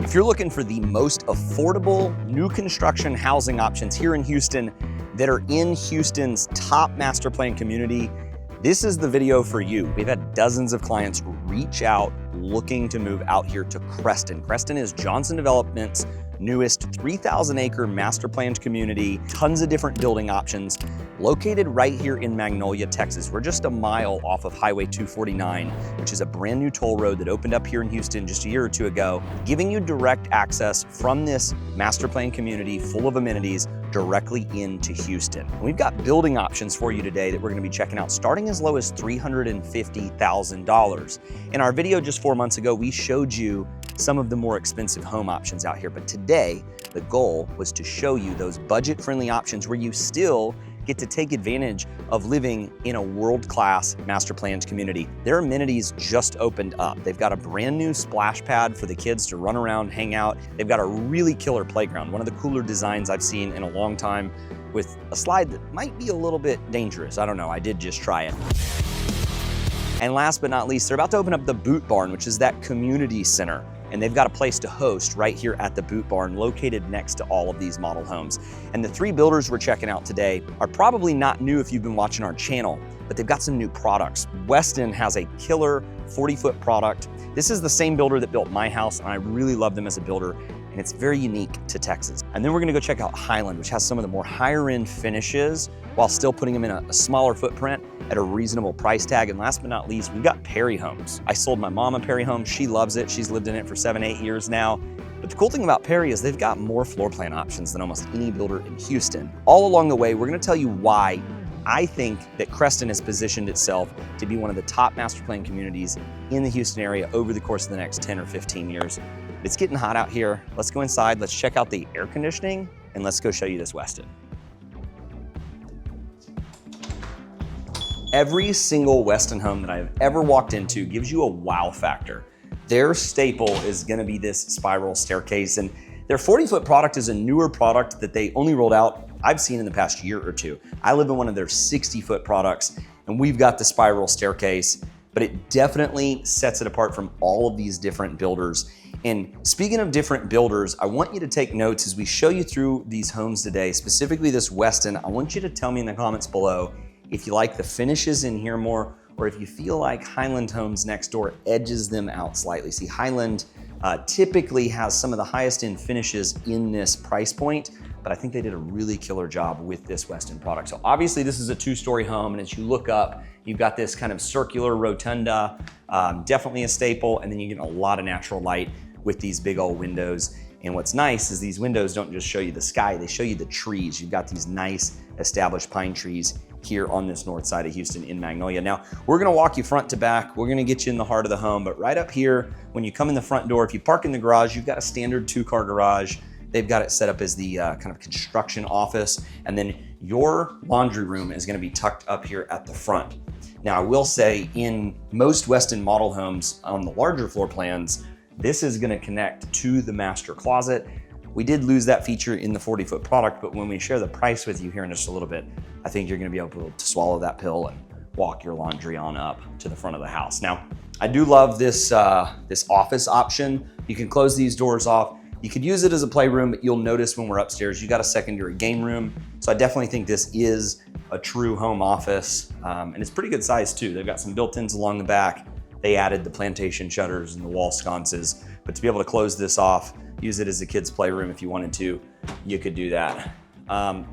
If you're looking for the most affordable new construction housing options here in Houston that are in Houston's top master plan community, this is the video for you. We've had dozens of clients reach out looking to move out here to Kresston. Kresston is Johnson Development's newest 3,000 acre master planned community, tons of different building options, located right here in Magnolia, Texas. We're just a mile off of Highway 249, which is a brand new toll road that opened up here in Houston just a year or two ago, giving you direct access from this master plan community full of amenities directly into Houston. And we've got building options for you today that we're gonna be checking out, starting as low as $350,000. In our video just 4 months ago, we showed you some of the more expensive home options out here, but today, the goal was to show you those budget-friendly options where you still get to take advantage of living in a world-class master planned community. Their amenities just opened up. They've got a brand new splash pad for the kids to run around, hang out. They've got a really killer playground, one of the cooler designs I've seen in a long time, with a slide that might be a little bit dangerous. I don't know, I did just try it. And last but not least, they're about to open up the Boot Barn, which is that community center. And they've got a place to host right here at the Boot Barn, located next to all of these model homes. And the three builders we're checking out today are probably not new if you've been watching our channel, but they've got some new products. Westin has a killer 40-foot product. This is the same builder that built my house, and I really love them as a builder, and it's very unique to Texas. And then we're gonna go check out Highland, which has some of the more higher end finishes while still putting them in a smaller footprint at a reasonable price tag. And last but not least, we've got Perry Homes. I sold my mom a Perry home. She loves it. She's lived in it for 7-8 years now. But the cool thing about Perry is they've got more floor plan options than almost any builder in Houston. All along the way, we're gonna tell you why I think that Kresston has positioned itself to be one of the top master plan communities in the Houston area over the course of the next 10 or 15 years. It's getting hot out here. Let's go inside, let's check out the air conditioning, and let's go show you this Westin. Every single Westin home that I've ever walked into gives you a wow factor. Their staple is gonna be this spiral staircase, and their 40-foot product is a newer product that they only rolled out, I've seen in the past year or two. I live in one of their 60-foot products, and we've got the spiral staircase, but it definitely sets it apart from all of these different builders. And speaking of different builders, I want you to take notes as we show you through these homes today, specifically this Westin. I want you to tell me in the comments below if you like the finishes in here more, or if you feel like Highland Homes next door edges them out slightly. See, Highland typically has some of the highest end finishes in this price point, but I think they did a really killer job with this Westin product. So obviously this is a 2-story home, and as you look up, you've got this kind of circular rotunda, definitely a staple, and then you get a lot of natural light with these big old windows. And what's nice is these windows don't just show you the sky, they show you the trees. You've got these nice established pine trees here on this north side of Houston in Magnolia. Now, we're gonna walk you front to back. We're gonna get you in the heart of the home, but right up here, when you come in the front door, if you park in the garage, you've got a standard 2-car garage. They've got it set up as the kind of construction office, and then your laundry room is gonna be tucked up here at the front. Now, I will say in most Westin model homes on the larger floor plans, this is gonna connect to the master closet. We did lose that feature in the 40-foot product, but when we share the price with you here in just a little bit, I think you're gonna be able to swallow that pill and walk your laundry on up to the front of the house. Now, I do love this, this office option. You can close these doors off. You could use it as a playroom, but you'll notice when we're upstairs, you got a secondary game room. So I definitely think this is a true home office, and it's pretty good size too. They've got some built-ins along the back. They added the plantation shutters and the wall sconces, but to be able to close this off, use it as a kid's playroom if you wanted to, you could do that.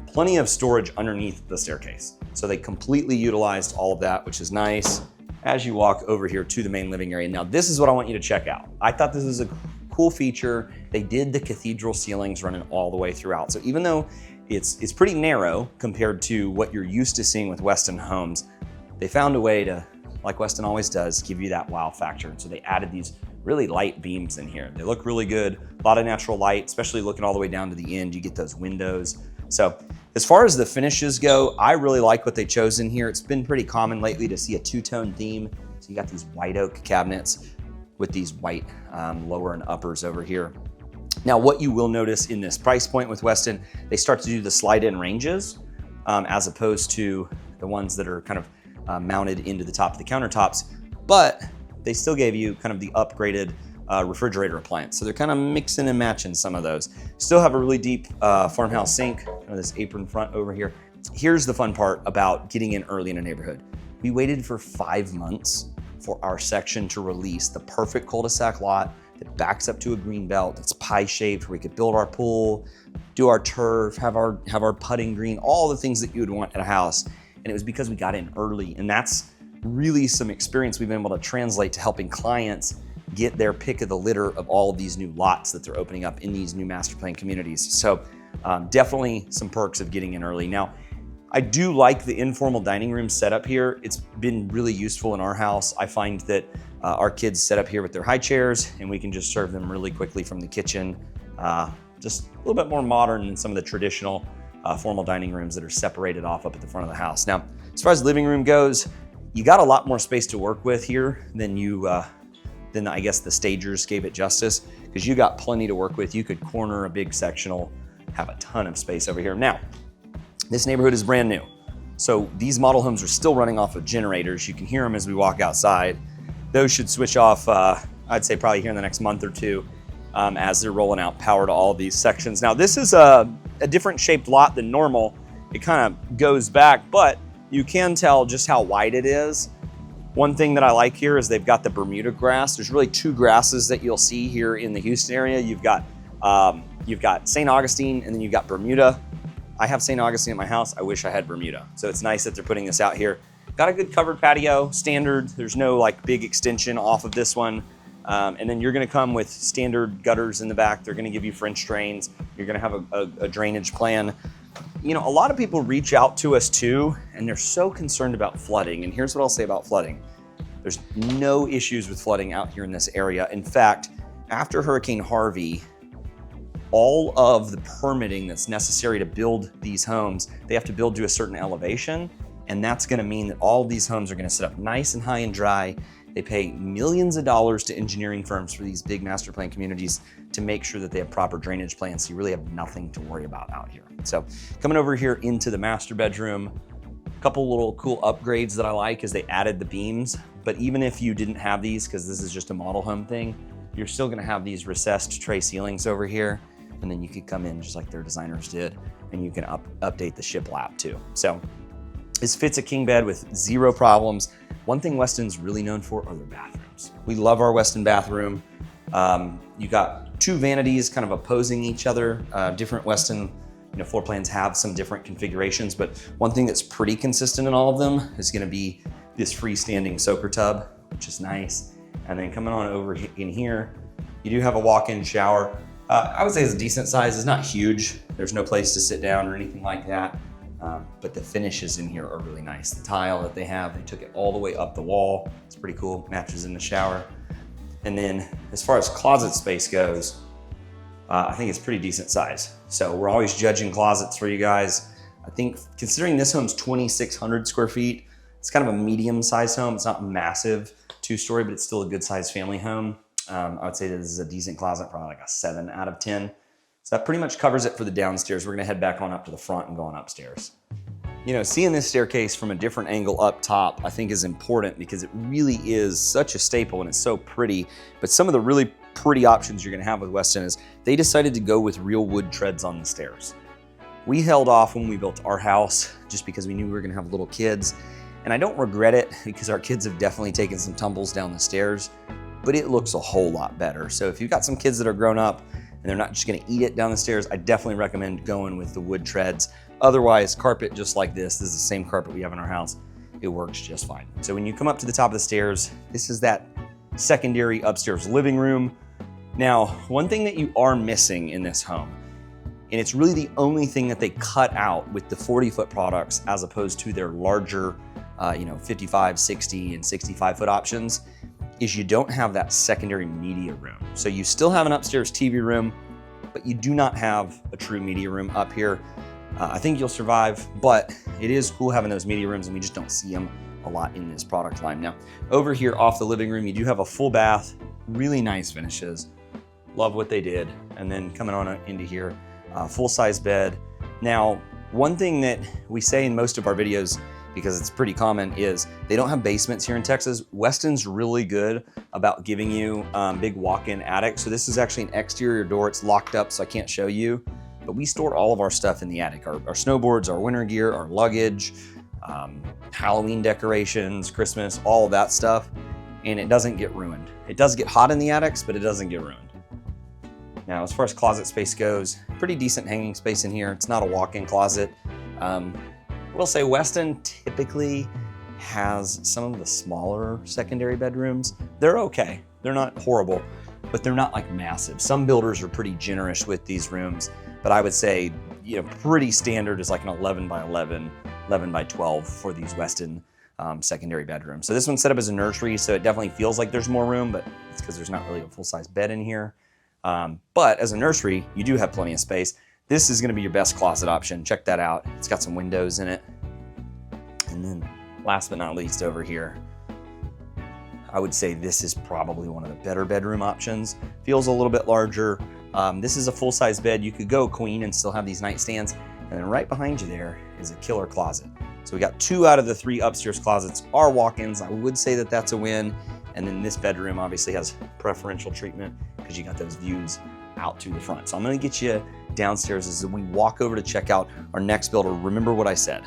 Plenty of storage underneath the staircase. So they completely utilized all of that, which is nice as you walk over here to the main living area. Now, this is what I want you to check out. I thought this was a cool feature. They did the cathedral ceilings running all the way throughout. So even though it's pretty narrow compared to what you're used to seeing with Westin Homes, they found a way to, like Westin always does, give you that wow factor. And so they added these really light beams in here. They look really good, a lot of natural light, especially looking all the way down to the end, you get those windows. So as far as the finishes go, I really like what they chose in here. It's been pretty common lately to see a 2-tone theme. So you got these white oak cabinets with these white lower and uppers over here. Now, what you will notice in this price point with Westin, they start to do the slide-in ranges as opposed to the ones that are kind of mounted into the top of the countertops, but they still gave you kind of the upgraded refrigerator appliance. So they're kind of mixing and matching some of those. Still have a really deep farmhouse sink, this apron front over here. Here's the fun part about getting in early in a neighborhood. We waited for 5 months for our section to release the perfect cul-de-sac lot that backs up to a green belt, that's pie-shaped, where we could build our pool, do our turf, have our putting green, all the things that you would want at a house. And it was because we got in early. And that's really some experience we've been able to translate to helping clients get their pick of the litter of all of these new lots that they're opening up in these new master plan communities. So definitely some perks of getting in early. Now, I do like the informal dining room setup here. It's been really useful in our house. I find that our kids set up here with their high chairs and we can just serve them really quickly from the kitchen. Just a little bit more modern than some of the traditional formal dining rooms that are separated off up at the front of the house. Now, as far as the living room goes, you got a lot more space to work with here than than I guess the stagers gave it justice, because you got plenty to work with. You could corner a big sectional, have a ton of space over here. Now, this neighborhood is brand new. So these model homes are still running off of generators. You can hear them as we walk outside. Those should switch off, I'd say probably here in the next month or two, as they're rolling out power to all of these sections. Now this is a different shaped lot than normal. It kind of goes back, but you can tell just how wide it is. One thing that I like here is they've got the Bermuda grass. There's really two grasses that you'll see here in the Houston area. You've got St. Augustine and then you've got Bermuda. I have St. Augustine at my house. I wish I had Bermuda. So it's nice that they're putting this out here. Got a good covered patio, standard. There's no like big extension off of this one. And then you're gonna come with standard gutters in the back. They're gonna give you French drains. You're gonna have a drainage plan. You know, a lot of people reach out to us too, and they're so concerned about flooding. And here's what I'll say about flooding. There's no issues with flooding out here in this area. In fact, after Hurricane Harvey, all of the permitting that's necessary to build these homes, they have to build to a certain elevation. And that's gonna mean that all of these homes are gonna sit up nice and high and dry. They pay millions of dollars to engineering firms for these big master plan communities to make sure that they have proper drainage plans. So you really have nothing to worry about out here. So coming over here into the master bedroom, a couple little cool upgrades that I like is they added the beams. But even if you didn't have these, because this is just a model home thing, you're still gonna have these recessed tray ceilings over here. And then you could come in just like their designers did, and you can update the shiplap too. So this fits a king bed with zero problems. One thing Westin's really known for are their bathrooms. We love our Westin bathroom. You got two vanities kind of opposing each other. Different Westin floor plans have some different configurations, but one thing that's pretty consistent in all of them is gonna be this freestanding soaker tub, which is nice. And then coming on over in here, you do have a walk-in shower. I would say it's a decent size. It's not huge. There's no place to sit down or anything like that. But the finishes in here are really nice. The tile that they have, they took it all the way up the wall. It's pretty cool, matches in the shower. And then as far as closet space goes, I think it's pretty decent size. So we're always judging closets for you guys. I think considering this home's 2,600 square feet, it's kind of a medium-sized home. It's not massive, two-story, but it's still a good-sized family home. I would say that this is a decent closet, probably like a 7 out of 10. So that pretty much covers it for the downstairs. We're gonna head back on up to the front and go on upstairs. Seeing this staircase from a different angle up top, I think is important because it really is such a staple and it's so pretty. But some of the really pretty options you're gonna have with Westin is they decided to go with real wood treads on the stairs. We held off when we built our house just because we knew we were gonna have little kids. And I don't regret it because our kids have definitely taken some tumbles down the stairs, but it looks a whole lot better. So if you've got some kids that are grown up and they're not just gonna eat it down the stairs, I definitely recommend going with the wood treads. Otherwise, carpet just like this is the same carpet we have in our house. It works just fine. So when you come up to the top of the stairs, this is that secondary upstairs living room. Now, one thing that you are missing in this home, and it's really the only thing that they cut out with the 40-foot products as opposed to their larger 55, 60, and 65-foot options, is you don't have that secondary media room. So you still have an upstairs TV room, but you do not have a true media room up here. I think you'll survive, but it is cool having those media rooms and we just don't see them a lot in this product line. Now, over here off the living room, you do have a full bath, really nice finishes. Love what they did. And then coming on into here, full-size bed. Now, one thing that we say in most of our videos because it's pretty common, is they don't have basements here in Texas. Westin's really good about giving you big walk-in attics. So this is actually an exterior door. It's locked up, so I can't show you, but we store all of our stuff in the attic, our snowboards, our winter gear, our luggage, Halloween decorations, Christmas, all of that stuff, and it doesn't get ruined. It does get hot in the attics, but it doesn't get ruined. Now, as far as closet space goes, pretty decent hanging space in here. It's not a walk-in closet. I will say Westin typically has some of the smaller secondary bedrooms. They're okay. They're not horrible, but they're not like massive. Some builders are pretty generous with these rooms, but I would say, you know, pretty standard is like an 11 by 11, 11 by 12 for these Westin secondary bedrooms. So this one's set up as a nursery, so it definitely feels like there's more room, but it's because there's not really a full-size bed in here. But as a nursery, you do have plenty of space. This is gonna be your best closet option. Check that out. It's got some windows in it. And then last but not least over here, I would say this is probably one of the better bedroom options. Feels a little bit larger. This is a full-size bed. You could go queen and still have these nightstands. And then right behind you there is a killer closet. So we got 2 out of the 3 upstairs closets are walk-ins. I would say that that's a win. And then this bedroom obviously has preferential treatment because you got those views out to the front. So I'm gonna get you downstairs as we walk over to check out our next builder. Remember what I said.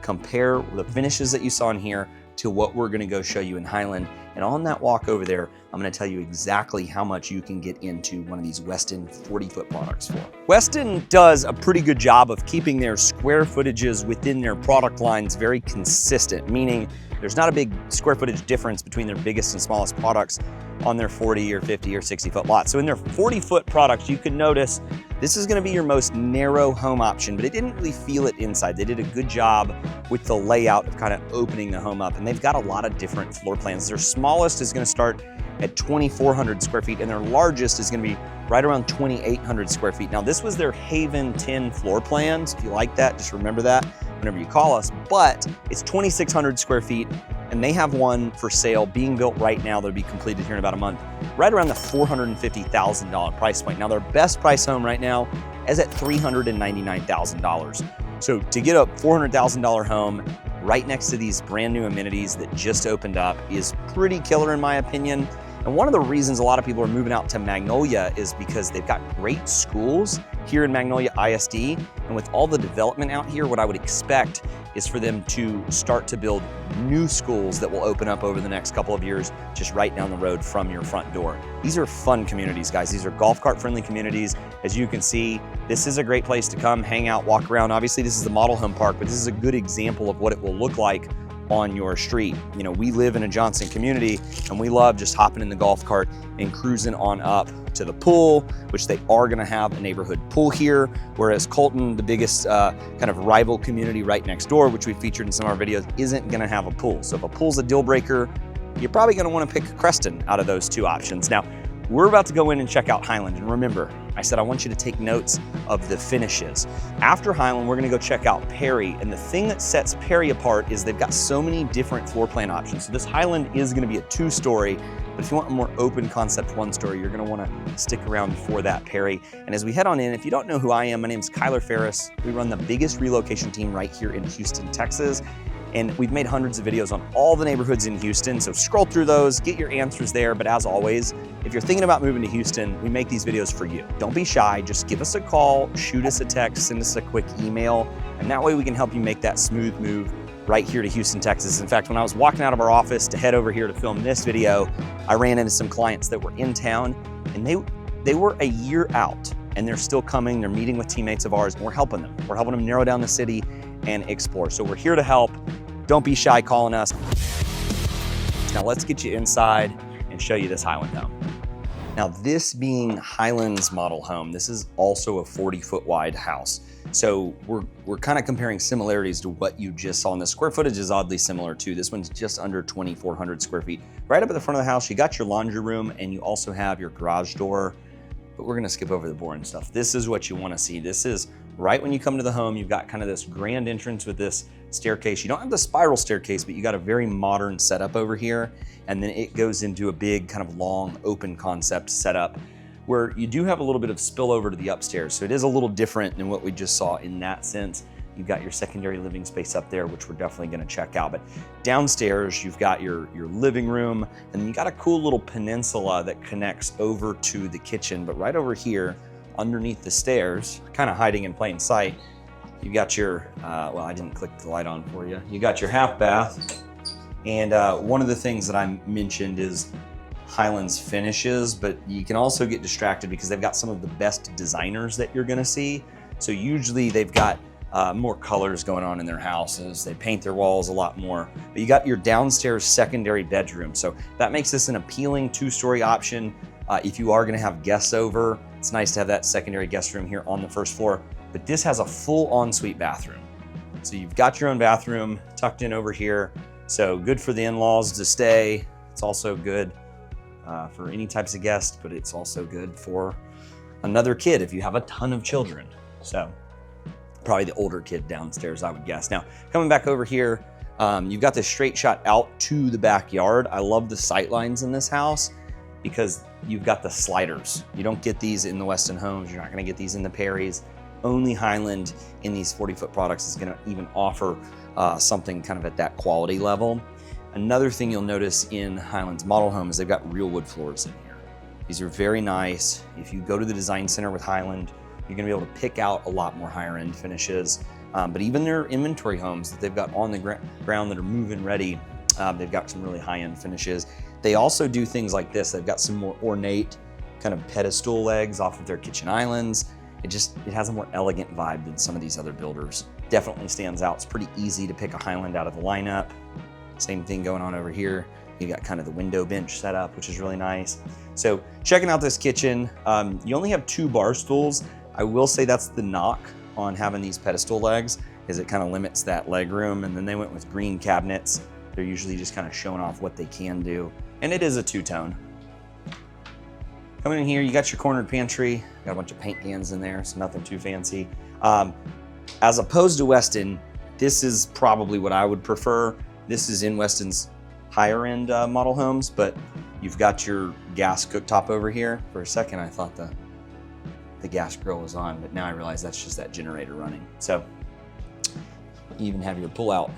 Compare the finishes that you saw in here to what we're gonna go show you in Highland. And on that walk over there, I'm gonna tell you exactly how much you can get into one of these Westin 40-foot products for. Westin does a pretty good job of keeping their square footages within their product lines very consistent, meaning there's not a big square footage difference between their biggest and smallest products on their 40 or 50 or 60-foot lots. So in their 40-foot products, you can notice this is gonna be your most narrow home option, but it didn't really feel it inside. They did a good job with the layout of kind of opening the home up, and they've got a lot of different floor plans. Their smallest is gonna start at 2,400 square feet, and their largest is gonna be right around 2,800 square feet. Now, this was their Haven 10 floor plans. If you like that, just remember that whenever you call us, but it's 2,600 square feet, and they have one for sale being built right now that'll be completed here in about a month, right around the $450,000 price point. Now, their best price home right now is at $399,000. So to get a $400,000 home right next to these brand new amenities that just opened up is pretty killer in my opinion. And one of the reasons a lot of people are moving out to Magnolia is because they've got great schools here in Magnolia ISD. And with all the development out here, what I would expect is for them to start to build new schools that will open up over the next couple of years, just right down the road from your front door. These are fun communities, guys. These are golf cart friendly communities. As you can see, this is a great place to come, hang out, walk around. Obviously, this is the model home park, but this is a good example of what it will look like on your street. You know, we live in a Johnson community and we love just hopping in the golf cart and cruising on up to the pool, which they are gonna have a neighborhood pool here, whereas Colton, the biggest kind of rival community right next door, which we featured in some of our videos, isn't gonna have a pool. So if a pool's a deal breaker, you're probably gonna wanna pick Kresston out of those 2 options. Now, we're about to go in and check out Highland, and remember, I said I want you to take notes of the finishes. After Highland, we're gonna go check out Perry, and the thing that sets Perry apart is they've got so many different floor plan options. So this Highland is gonna be a 2-story, but if you want a more open concept 1-story, you're gonna wanna stick around for that Perry. And as we head on in, if you don't know who I am, my name is Kyler Ferris. We run the biggest relocation team right here in Houston, Texas. And we've made hundreds of videos on all the neighborhoods in Houston, so scroll through those, get your answers there. But as always, if you're thinking about moving to Houston, we make these videos for you. Don't be shy, just give us a call, shoot us a text, send us a quick email, and that way we can help you make that smooth move right here to Houston, Texas. In fact, when I was walking out of our office to head over here to film this video, I ran into some clients that were in town, and they were a year out, and they're still coming, they're meeting with teammates of ours, and we're helping them. We're helping them narrow down the city and explore. So we're here to help. Don't be shy calling us. Now let's get you inside and show you this Highland home. Now this being Highland's model home, this is also a 40-foot wide house. So we're kind of comparing similarities to what you just saw, and the square footage is oddly similar too. This one's just under 2,400 square feet. Right up at the front of the house, you got your laundry room and you also have your garage door, but we're gonna skip over the boring stuff. This is what you wanna see. This is right when you come to the home, you've got kind of this grand entrance with this staircase. You don't have the spiral staircase, but you got a very modern setup over here. And then it goes into a big kind of long open concept setup where you do have a little bit of spillover to the upstairs. So it is a little different than what we just saw in that sense. You've got your secondary living space up there, which we're definitely gonna check out. But downstairs, you've got your living room, and you got a cool little peninsula that connects over to the kitchen. But right over here, underneath the stairs, kind of hiding in plain sight, you've got your, well, I didn't click the light on for you. You got your half bath. And one of the things that I mentioned is Highland's finishes, but you can also get distracted because they've got some of the best designers that you're gonna see. So usually they've got more colors going on in their houses. They paint their walls a lot more. But you got your downstairs secondary bedroom. So that makes this an appealing 2-story option. If you are gonna have guests over, it's nice to have that secondary guest room here on the first floor. But this has a full ensuite bathroom. So you've got your own bathroom tucked in over here. So good for the in-laws to stay. It's also good for any types of guests, but it's also good for another kid if you have a ton of children. So probably the older kid downstairs, I would guess. Now, coming back over here, you've got this straight shot out to the backyard. I love the sight lines in this house because you've got the sliders. You don't get these in the Westin Homes. You're not gonna get these in the Perrys. Only Highland in these 40-foot products is gonna even offer something kind of at that quality level. Another thing you'll notice in Highland's model home is they've got real wood floors in here. These are very nice. If you go to the design center with Highland, you're gonna be able to pick out a lot more higher end finishes. But even their inventory homes that they've got on the ground that are move-in ready, they've got some really high end finishes. They also do things like this. They've got some more ornate kind of pedestal legs off of their kitchen islands. It has a more elegant vibe than some of these other builders. Definitely stands out. It's pretty easy to pick a Highland out of the lineup. Same thing going on over here. You got kind of the window bench set up, which is really nice. So checking out this kitchen, you only have 2 bar stools. I will say that's the knock on having these pedestal legs, is it kind of limits that leg room. And then they went with green cabinets. They're usually just kind of showing off what they can do. And it is a 2-tone. Coming in here, you got your cornered pantry. Got a bunch of paint cans in there, so nothing too fancy. As opposed to Westin, this is probably what I would prefer. This is in Westin's higher end model homes, but you've got your gas cooktop over here. For a second, I thought the gas grill was on, but now I realize that's just that generator running. So you even have your pull-out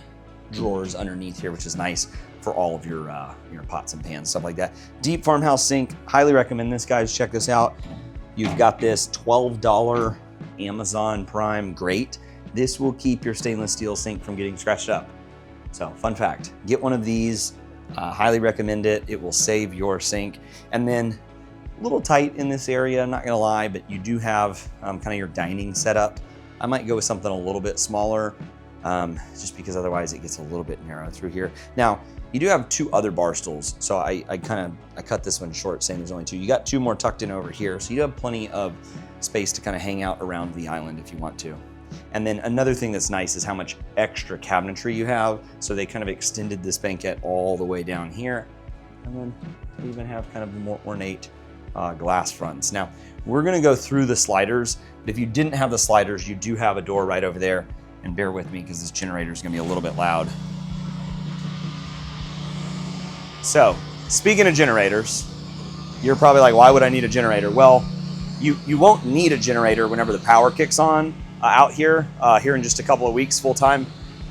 drawers underneath here, which is nice for all of your pots and pans, stuff like that. Deep farmhouse sink, highly recommend this, guys. Check this out. You've got this $12 Amazon Prime grate. This will keep your stainless steel sink from getting scratched up. So fun fact, get one of these, highly recommend it. It will save your sink. And then a little tight in this area, not gonna lie, but you do have kind of your dining setup. I might go with something a little bit smaller, just because otherwise it gets a little bit narrow through here. Now, you do have 2 other bar stools. So I cut this one short saying there's only 2. You got 2 more tucked in over here. So you have plenty of space to kind of hang out around the island if you want to. And then another thing that's nice is how much extra cabinetry you have. So they kind of extended this banquette all the way down here. And then you even have kind of more ornate glass fronts. Now, we're gonna go through the sliders, but if you didn't have the sliders, you do have a door right over there. And bear with me because this generator is gonna be a little bit loud. So, speaking of generators, you're probably like, why would I need a generator? Well, you won't need a generator whenever the power kicks on out here in just a couple of weeks full time,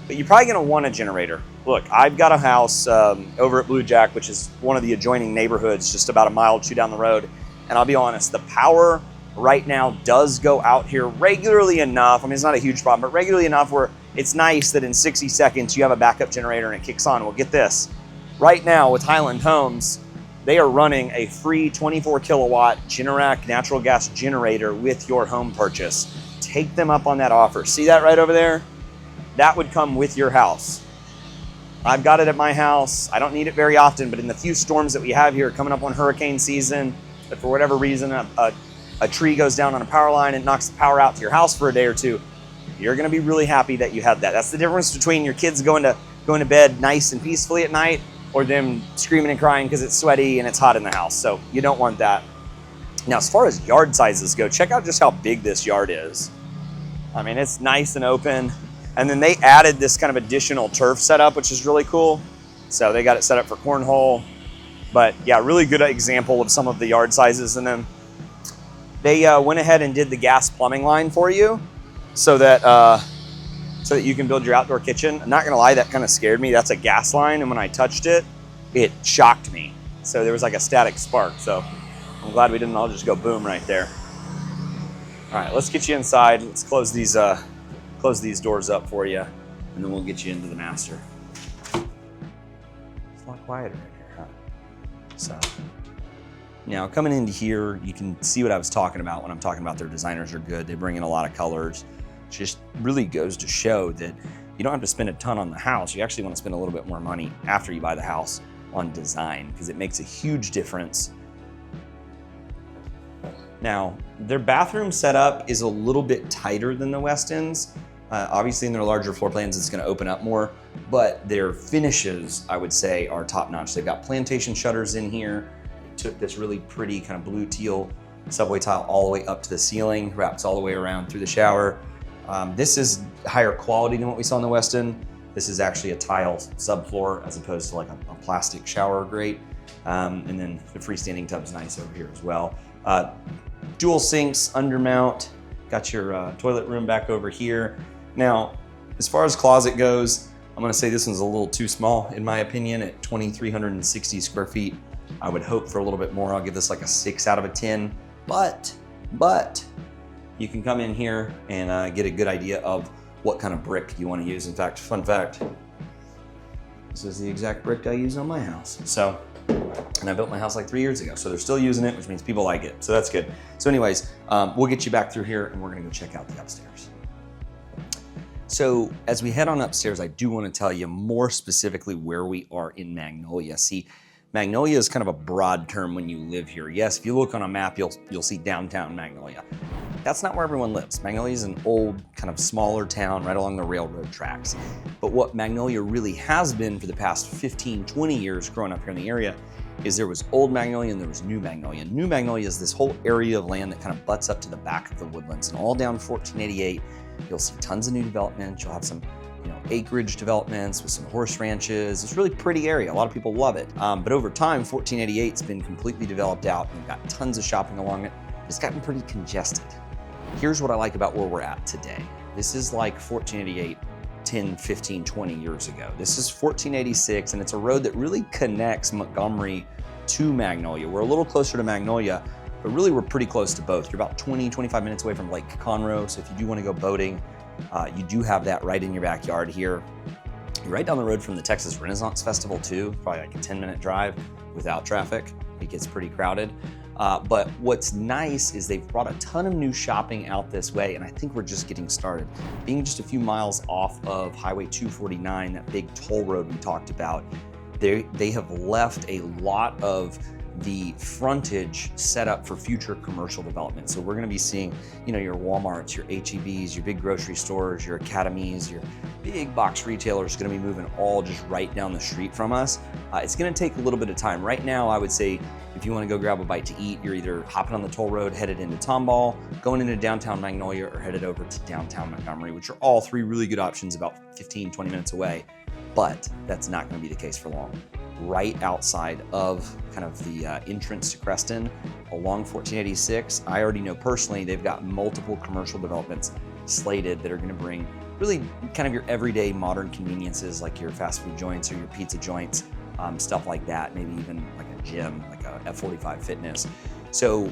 but you're probably gonna want a generator. Look, I've got a house over at Blue Jack, which is one of the adjoining neighborhoods, just about a mile or 2 down the road. And I'll be honest, the power right now does go out here regularly enough. I mean, it's not a huge problem, but regularly enough where it's nice that in 60 seconds you have a backup generator and it kicks on. Well, get this. Right now with Highland Homes, they are running a free 24 kilowatt Generac natural gas generator with your home purchase. Take them up on that offer. See that right over there? That would come with your house. I've got it at my house. I don't need it very often, but in the few storms that we have here coming up on hurricane season, if for whatever reason a tree goes down on a power line and knocks the power out to your house for a day or 2, you're gonna be really happy that you have that. That's the difference between your kids going to bed nice and peacefully at night or them screaming and crying because it's sweaty and it's hot in the house. So you don't want that. Now, as far as yard sizes go, check out just how big this yard is. I mean, it's nice and open. And then they added this kind of additional turf setup, which is really cool. So they got it set up for cornhole. But yeah, really good example of some of the yard sizes in them. They went ahead and did the gas plumbing line for you so that so that you can build your outdoor kitchen. I'm not gonna lie, that kind of scared me. That's a gas line, and when I touched it, it shocked me. So there was like a static spark. So I'm glad we didn't all just go boom right there. All right, let's get you inside. Let's close these doors up for you, and then we'll get you into the master. It's a lot quieter in here, huh? So now coming into here, you can see what I was talking about when I'm talking about their designers are good. They bring in a lot of colors. It just really goes to show that you don't have to spend a ton on the house. You actually want to spend a little bit more money after you buy the house on design, because it makes a huge difference. Now, their bathroom setup is a little bit tighter than the Westin's. Obviously in their larger floor plans, it's gonna open up more, but their finishes, I would say, are top notch. They've got plantation shutters in here. They took this really pretty kind of blue teal subway tile all the way up to the ceiling, wraps all the way around through the shower. This is higher quality than what we saw in the Westin. This is actually a tile subfloor as opposed to like a plastic shower grate. And then the freestanding tub's nice over here as well. Dual sinks, undermount, got your toilet room back over here. Now, as far as closet goes, I'm gonna say this one's a little too small in my opinion at 2,360 square feet. I would hope for a little bit more. I'll give this like a 6 out of a 10, but you can come in here and get a good idea of what kind of brick you wanna use. In fact, fun fact, this is the exact brick I use on my house. So, and I built my house like 3 years ago, so they're still using it, which means people like it, so that's good. So anyways, we'll get you back through here and we're gonna go check out the upstairs. So as we head on upstairs, I do wanna tell you more specifically where we are in Magnolia. See, Magnolia is kind of a broad term when you live here. Yes, if you look on a map, you'll see downtown Magnolia. That's not where everyone lives. Magnolia is an old, kind of smaller town right along the railroad tracks. But what Magnolia really has been for the past 15, 20 years growing up here in the area is there was old Magnolia and there was new Magnolia. New Magnolia is this whole area of land that kind of butts up to the back of the woodlands. And all down 1488, you'll see tons of new development. You'll have some acreage developments with some horse ranches. It's a really pretty area. A lot of people love it. But over time, 1488's been completely developed out. We've got tons of shopping along it. It's gotten pretty congested. Here's what I like about where we're at today. This is like 1488, 10, 15, 20 years ago. This is 1486, and it's a road that really connects Montgomery to Magnolia. We're a little closer to Magnolia, but really we're pretty close to both. You're about 20, 25 minutes away from Lake Conroe, so if you do want to go boating, you do have that right in your backyard here. You're right down the road from the Texas Renaissance Festival too, probably like a 10-minute drive without traffic. It gets pretty crowded. But what's nice is they've brought a ton of new shopping out this way, and I think we're just getting started. Being just a few miles off of Highway 249, that big toll road we talked about, they have left a lot of the frontage set up for future commercial development. So we're gonna be seeing, your Walmarts, your H-E-Bs, your big grocery stores, your Academies, your big box retailers gonna be moving all just right down the street from us. It's gonna take a little bit of time. Right now, I would say, if you wanna go grab a bite to eat, you're either hopping on the toll road, headed into Tomball, going into downtown Magnolia, or headed over to downtown Montgomery, which are all three really good options about 15, 20 minutes away. But that's not gonna be the case for long. Right outside of kind of the entrance to Kresston along 1486, I already know personally they've got multiple commercial developments slated that are gonna bring really kind of your everyday modern conveniences like your fast food joints or your pizza joints, stuff like that, maybe even like a gym, like a F45 Fitness. So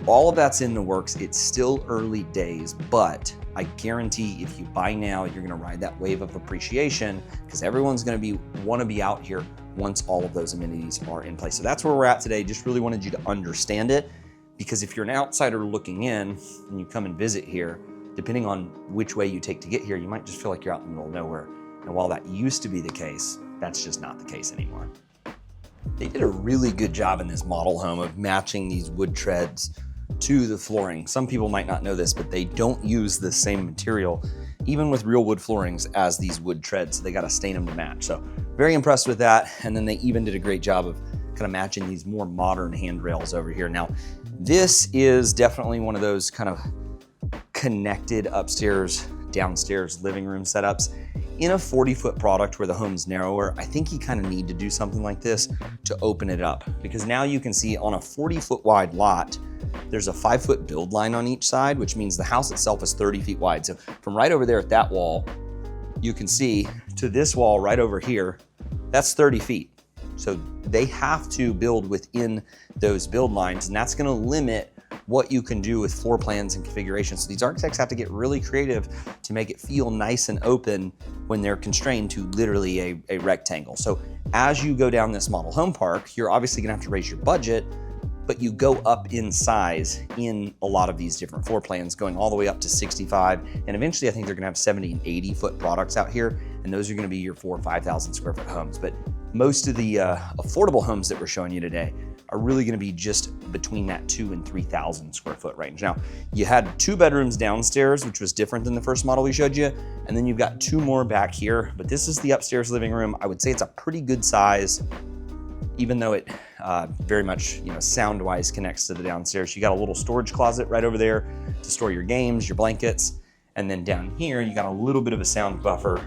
all of that's in the works. It's still early days, but I guarantee if you buy now, you're gonna ride that wave of appreciation because everyone's gonna wanna be out here once all of those amenities are in place. So that's where we're at today. Just really wanted you to understand it, because if you're an outsider looking in and you come and visit here, depending on which way you take to get here, you might just feel like you're out in the middle of nowhere. And while that used to be the case, that's just not the case anymore. They did a really good job in this model home of matching these wood treads to the flooring. Some people might not know this, but they don't use the same material, even with real wood floorings, as these wood treads. So they got to stain them to match. So very impressed with that. And then they even did a great job of kind of matching these more modern handrails over here. Now, this is definitely one of those kind of connected upstairs, downstairs living room setups. In a 40-foot product where the home's narrower, I think you kind of need to do something like this to open it up, because now you can see on a 40-foot wide lot, there's a 5-foot build line on each side, which means the house itself is 30 feet wide. So from right over there at that wall you can see to this wall right over here, that's 30 feet. So they have to build within those build lines, and that's gonna limit what you can do with floor plans and configurations. So these architects have to get really creative to make it feel nice and open when they're constrained to literally a rectangle. So as you go down this model home park, you're obviously gonna have to raise your budget, but you go up in size in a lot of these different floor plans, going all the way up to 65. And eventually I think they're gonna have 70 and 80 foot products out here. And those are gonna be your 4,000 or 5,000 square foot homes. But most of the affordable homes that we're showing you today are really gonna be just between that 2,000 and 3,000 square foot range. Now, you had 2 bedrooms downstairs, which was different than the first model we showed you. And then you've got 2 more back here, but this is the upstairs living room. I would say it's a pretty good size, even though it very much, sound-wise connects to the downstairs. You got a little storage closet right over there to store your games, your blankets. And then down here, you got a little bit of a sound buffer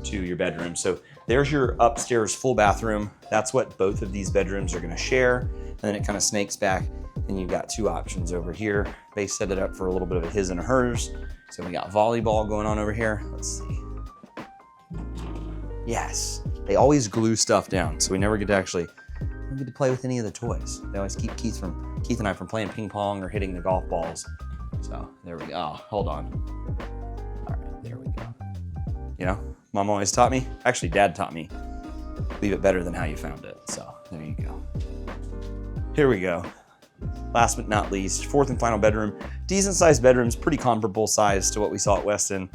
to your bedroom. So there's your upstairs full bathroom. That's what both of these bedrooms are gonna share. And then it kind of snakes back, and you've got 2 options over here. They set it up for a little bit of a his and a hers. So we got volleyball going on over here. Let's see. Yes, they always glue stuff down, so we never get to play with any of the toys. They always keep Keith and I from playing ping pong or hitting the golf balls. So there we go. Oh, hold on. All right, there we go. Mom always taught me, actually Dad taught me, leave it better than how you found it. So there you go. Here we go. Last but not least, 4th and final bedroom. Decent sized bedrooms, pretty comparable size to what we saw at Westin.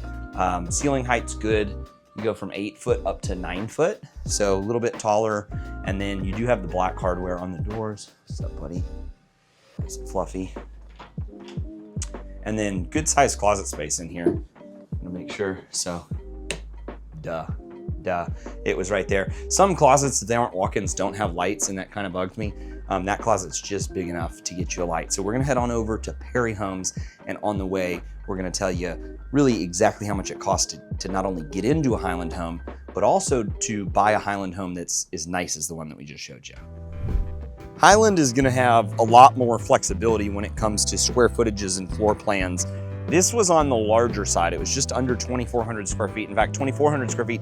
Ceiling height's good. You go from 8 foot up to 9 foot, so a little bit taller. And then you do have the black hardware on the doors. What's up, buddy? Nice and fluffy. And then good sized closet space in here. I'm gonna make sure, so duh, it was right there. Some closets, if they aren't walk-ins, don't have lights, and that kind of bugged me. That closet's just big enough to get you a light. So we're gonna head on over to Perry Homes, and on the way, we're gonna tell you really exactly how much it costs to not only get into a Highland home, but also to buy a Highland home that's as nice as the one that we just showed you. Highland is gonna have a lot more flexibility when it comes to square footages and floor plans. This was on the larger side. It was just under 2,400 square feet. In fact, 2,400 square feet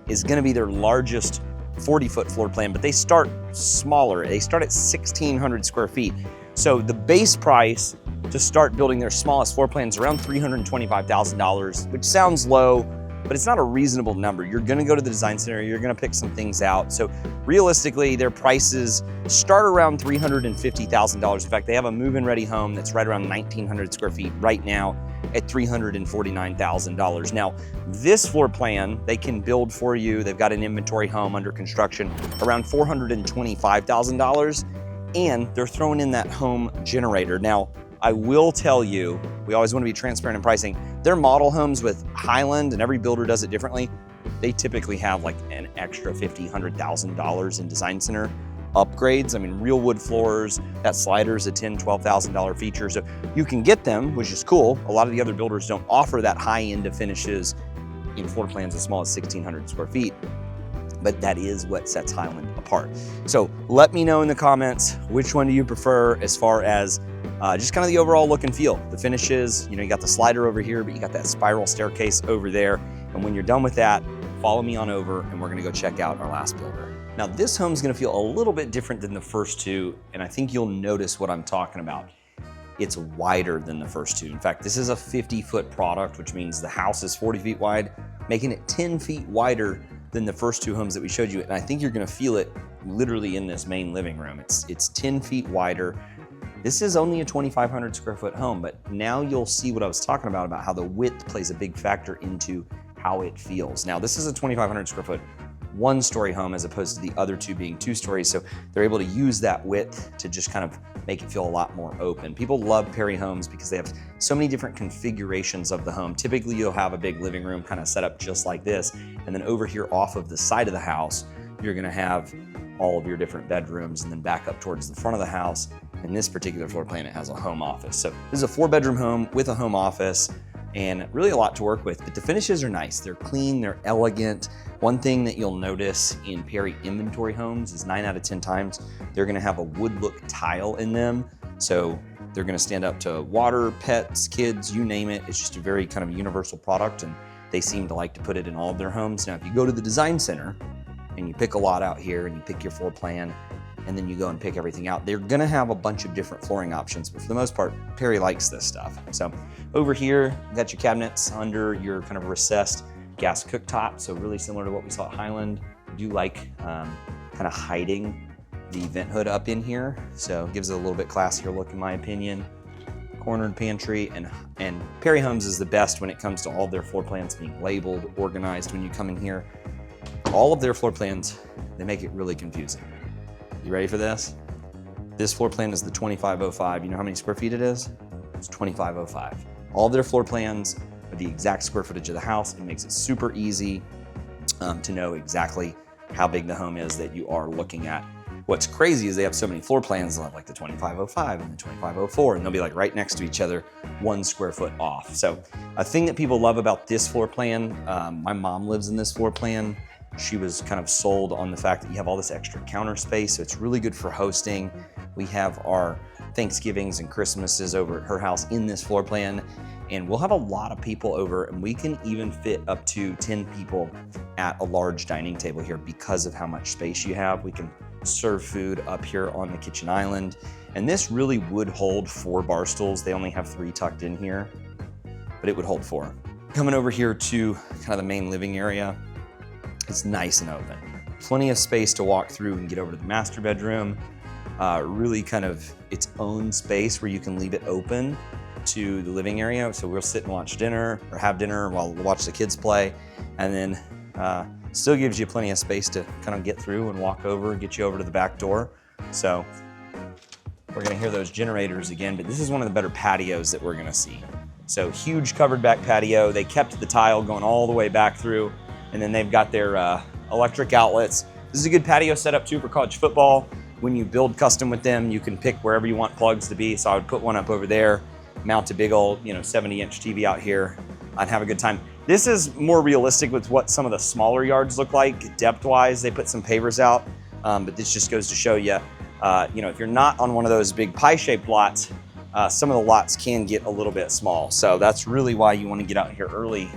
is gonna be their largest 40-foot floor plan, but they start smaller. They start at 1,600 square feet. So the base price to start building their smallest floor plan is around $325,000, which sounds low, but it's not a reasonable number. You're gonna go to the design center, you're gonna pick some things out. So realistically, their prices start around $350,000. In fact, they have a move-in ready home that's right around 1,900 square feet right now at $349,000. Now, this floor plan, they can build for you. They've got an inventory home under construction around $425,000, and they're throwing in that home generator. Now, I will tell you, we always want to be transparent in pricing. Their model homes with Highland, and every builder does it differently, they typically have like an extra $50,000, $100,000 in design center upgrades. I mean, real wood floors, that slider's a $10,000, $12,000 feature. So you can get them, which is cool. A lot of the other builders don't offer that high end of finishes in floor plans as small as 1,600 square feet. But that is what sets Highland apart. So let me know in the comments, which one do you prefer as far as just kind of the overall look and feel. The finishes, you got the slider over here, but you got that spiral staircase over there. And when you're done with that, follow me on over and we're gonna go check out our last builder. Now this home's gonna feel a little bit different than the first 2, and I think you'll notice what I'm talking about. It's wider than the first 2. In fact, this is a 50-foot product, which means the house is 40 feet wide, making it 10 feet wider than the first 2 homes that we showed you. And I think you're gonna feel it literally in this main living room. It's 10 feet wider. This is only a 2,500 square foot home, but now you'll see what I was talking about how the width plays a big factor into how it feels. Now, this is a 2,500 square foot 1-story home as opposed to the other 2 being 2 stories. So they're able to use that width to just kind of make it feel a lot more open. People love Perry Homes because they have so many different configurations of the home. Typically, you'll have a big living room kind of set up just like this. And then over here off of the side of the house, you're gonna have all of your different bedrooms, and then back up towards the front of the house. In this particular floor plan, it has a home office. So this is a 4-bedroom home with a home office, and really a lot to work with, but the finishes are nice. They're clean, they're elegant. One thing that you'll notice in Perry inventory homes is 9 out of 10 times, they're gonna have a wood look tile in them. So they're gonna stand up to water, pets, kids, you name it. It's just a very kind of universal product, and they seem to like to put it in all of their homes. Now, if you go to the design center and you pick a lot out here and you pick your floor plan, and then you go and pick everything out, they're gonna have a bunch of different flooring options, but for the most part, Perry likes this stuff. So over here, you got your cabinets under your kind of recessed gas cooktop, so really similar to what we saw at Highland. I do like kind of hiding the vent hood up in here, so it gives it a little bit classier look in my opinion. Cornered pantry, and Perry Homes is the best when it comes to all of their floor plans being labeled, organized. When you come in here, all of their floor plans, they make it really confusing. You ready for this? This floor plan is the 2505. You know how many square feet it is? It's 2505. All of their floor plans are the exact square footage of the house. It makes it super easy to know exactly how big the home is that you are looking at. What's crazy is they have so many floor plans. They'll have like the 2505 and the 2504, and they'll be like right next to each other, 1 square foot off. So a thing that people love about this floor plan, my mom lives in this floor plan. She was kind of sold on the fact that you have all this extra counter space, so it's really good for hosting. We have our Thanksgivings and Christmases over at her house in this floor plan, and we'll have a lot of people over, and we can even fit up to 10 people at a large dining table here because of how much space you have. We can serve food up here on the kitchen island, and this really would hold 4 bar stools. They only have 3 tucked in here, but it would hold 4. Coming over here to kind of the main living area, it's nice and open. Plenty of space to walk through and get over to the master bedroom. Really kind of its own space where you can leave it open to the living area. So we'll sit and watch dinner or have dinner while we watch the kids play. And then still gives you plenty of space to kind of get through and walk over and get you over to the back door. So we're gonna hear those generators again, but this is one of the better patios that we're gonna see. So huge covered back patio. They kept the tile going all the way back through, and then they've got their electric outlets. This is a good patio setup too for college football. When you build custom with them, you can pick wherever you want plugs to be. So I would put one up over there, mount a big old 70-inch TV out here. I'd have a good time. This is more realistic with what some of the smaller yards look like depth-wise. They put some pavers out, but this just goes to show you, if you're not on one of those big pie-shaped lots, some of the lots can get a little bit small. So that's really why you want to get out here early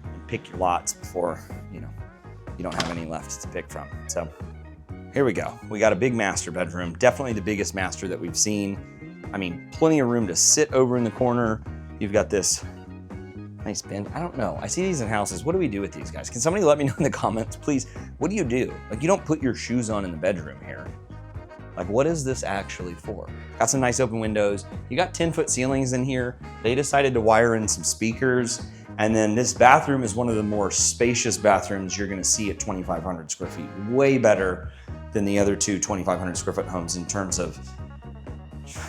and pick your lots before you don't have any left to pick from. So here we go. We got a big master bedroom, definitely the biggest master that we've seen. I mean, plenty of room to sit over in the corner. You've got this nice bench. I don't know. I see these in houses. What do we do with these guys? Can somebody let me know in the comments, please? What do you do? Like, you don't put your shoes on in the bedroom here. Like, what is this actually for? Got some nice open windows. You got 10-foot ceilings in here. They decided to wire in some speakers. And then this bathroom is one of the more spacious bathrooms you're gonna see at 2,500 square feet. Way better than the other 2 2,500 square foot homes in terms of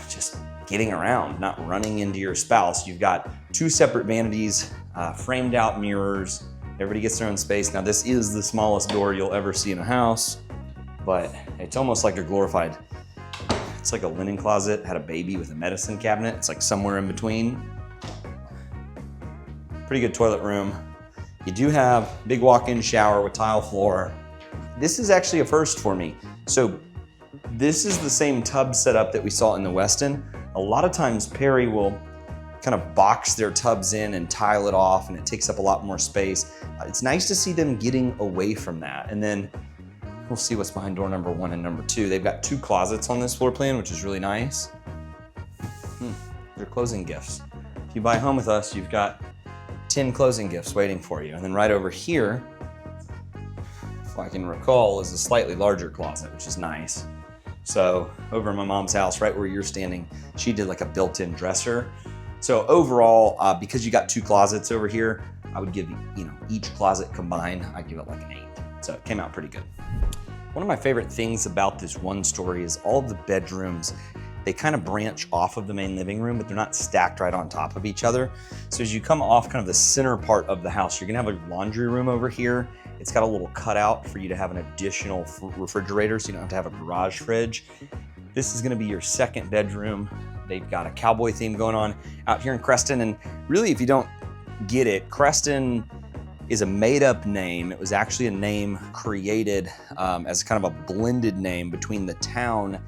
just getting around, not running into your spouse. You've got 2 separate vanities, framed out mirrors. Everybody gets their own space. Now this is the smallest door you'll ever see in a house, but it's almost like a glorified, it's like a linen closet, had a baby with a medicine cabinet. It's like somewhere in between. Pretty good toilet room. You do have big walk-in shower with tile floor. This is actually a first for me. So this is the same tub setup that we saw in the Westin. A lot of times Perry will kind of box their tubs in and tile it off, and it takes up a lot more space. It's nice to see them getting away from that. And then we'll see what's behind door number 1 and number 2. They've got 2 closets on this floor plan, which is really nice. They're closing gifts. If you buy a home with us, you've got 10 closing gifts waiting for you. And then right over here, if I can recall, is a slightly larger closet, which is nice. So over in my mom's house, right where you're standing, she did like a built-in dresser. So overall, because you got 2 closets over here, I would give each closet combined, I'd give it like an 8. So it came out pretty good. One of my favorite things about this 1-story is all of the bedrooms, they kind of branch off of the main living room, but they're not stacked right on top of each other. So as you come off kind of the center part of the house, you're gonna have a laundry room over here. It's got a little cutout for you to have an additional refrigerator, so you don't have to have a garage fridge. This is gonna be your 2nd bedroom. They've got a cowboy theme going on out here in Kresston. And really, if you don't get it, Kresston is a made-up name. It was actually a name created as kind of a blended name between the town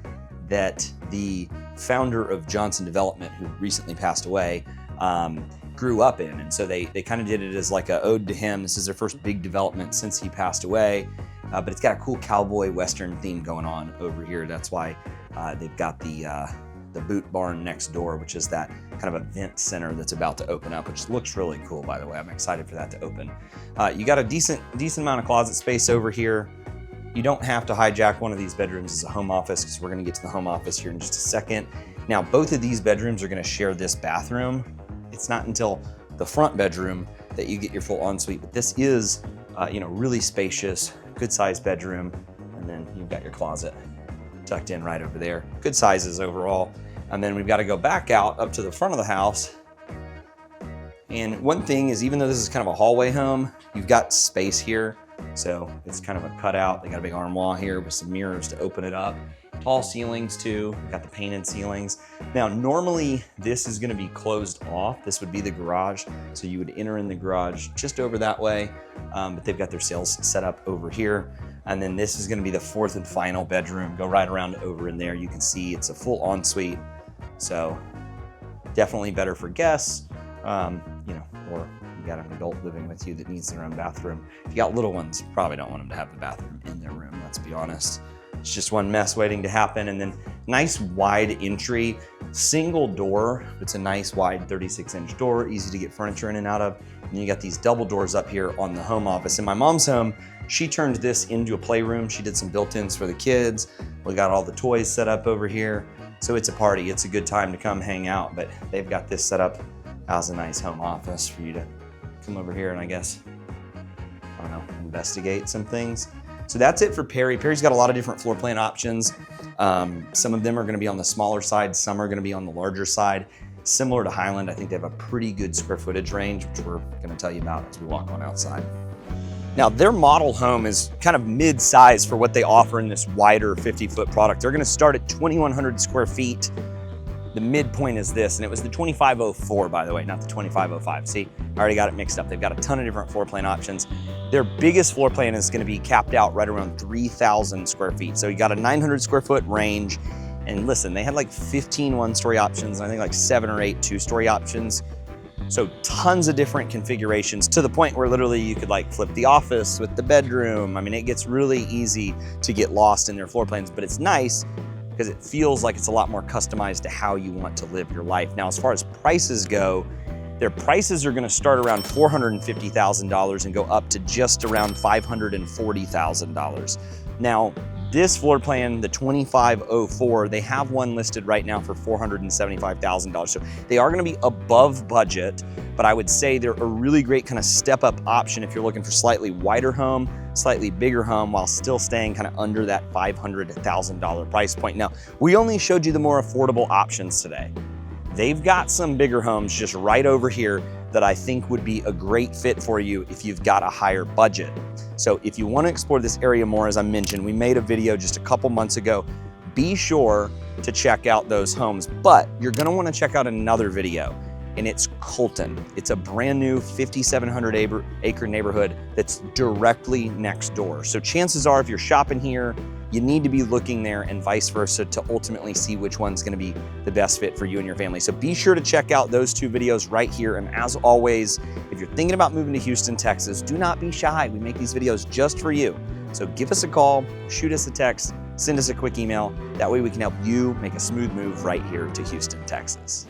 that the founder of Johnson Development, who recently passed away, grew up in. And so they kind of did it as like a ode to him. This is their first big development since he passed away. But it's got a cool cowboy Western theme going on over here. That's why they've got the boot barn next door, which is that kind of event center that's about to open up, which looks really cool, by the way. I'm excited for that to open. You got a decent amount of closet space over here. You don't have to hijack one of these bedrooms as a home office, because we're gonna get to the home office here in just a second. Now, both of these bedrooms are gonna share this bathroom. It's not until the front bedroom that you get your full ensuite, but this is really spacious, good sized bedroom. And then you've got your closet tucked in right over there. Good sizes overall. And then we've got to go back out up to the front of the house. And one thing is, even though this is kind of a hallway home, you've got space here. So it's kind of a cutout. They got a big armoire here with some mirrors to open it up. Tall ceilings too. We've got the painted ceilings. Now, normally this is going to be closed off. This would be the garage. So you would enter in the garage just over that way. But they've got their sales set up over here. And then this is going to be the fourth and final bedroom. Go right around over in there. You can see it's a full ensuite. So definitely better for guests, or you got an adult living with you that needs their own bathroom. If you got little ones, you probably don't want them to have the bathroom in their room, let's be honest. It's just one mess waiting to happen. And then nice wide entry, single door. It's a nice wide 36-inch door, easy to get furniture in and out of. And you got these double doors up here on the home office. In my mom's home, she turned this into a playroom. She did some built-ins for the kids. We got all the toys set up over here. So it's a party. It's a good time to come hang out, but they've got this set up as a nice home office for you to come over here and I guess, investigate some things. So that's it for Perry. Perry's got a lot of different floor plan options. Some of them are gonna be on the smaller side. Some are gonna be on the larger side. Similar to Highland, I think they have a pretty good square footage range, which we're gonna tell you about as we walk on outside. Now, their model home is kind of mid-size for what they offer in this wider 50-foot product. They're gonna start at 2,100 square feet. The midpoint is this, and it was the 2504, by the way, not the 2505. See, I already got it mixed up. They've got a ton of different floor plan options. Their biggest floor plan is gonna be capped out right around 3,000 square feet. So you got a 900 square foot range. And listen, they had like 15 one-story options, and I think like 7 or 8 two-story options. So tons of different configurations, to the point where literally you could like flip the office with the bedroom. I mean, it gets really easy to get lost in their floor plans, but it's nice because it feels like it's a lot more customized to how you want to live your life. Now, as far as prices go, their prices are gonna start around $450,000 and go up to just around $540,000. Now, this floor plan, the 2504, they have one listed right now for $475,000. So they are gonna be above budget, but I would say they're a really great kind of step up option if you're looking for slightly wider home, slightly bigger home, while still staying kind of under that $500,000 price point. Now, we only showed you the more affordable options today. They've got some bigger homes just right over here that I think would be a great fit for you if you've got a higher budget. So if you want to explore this area more, as I mentioned, we made a video just a couple months ago. Be sure to check out those homes, but you're going to want to check out another video, and it's Colton. It's a brand new 5,700 acre neighborhood that's directly next door. So chances are, if you're shopping here, you need to be looking there and vice versa to ultimately see which one's gonna be the best fit for you and your family. So be sure to check out those two videos right here. And as always, if you're thinking about moving to Houston, Texas, do not be shy. We make these videos just for you. So give us a call, shoot us a text, send us a quick email. That way we can help you make a smooth move right here to Houston, Texas.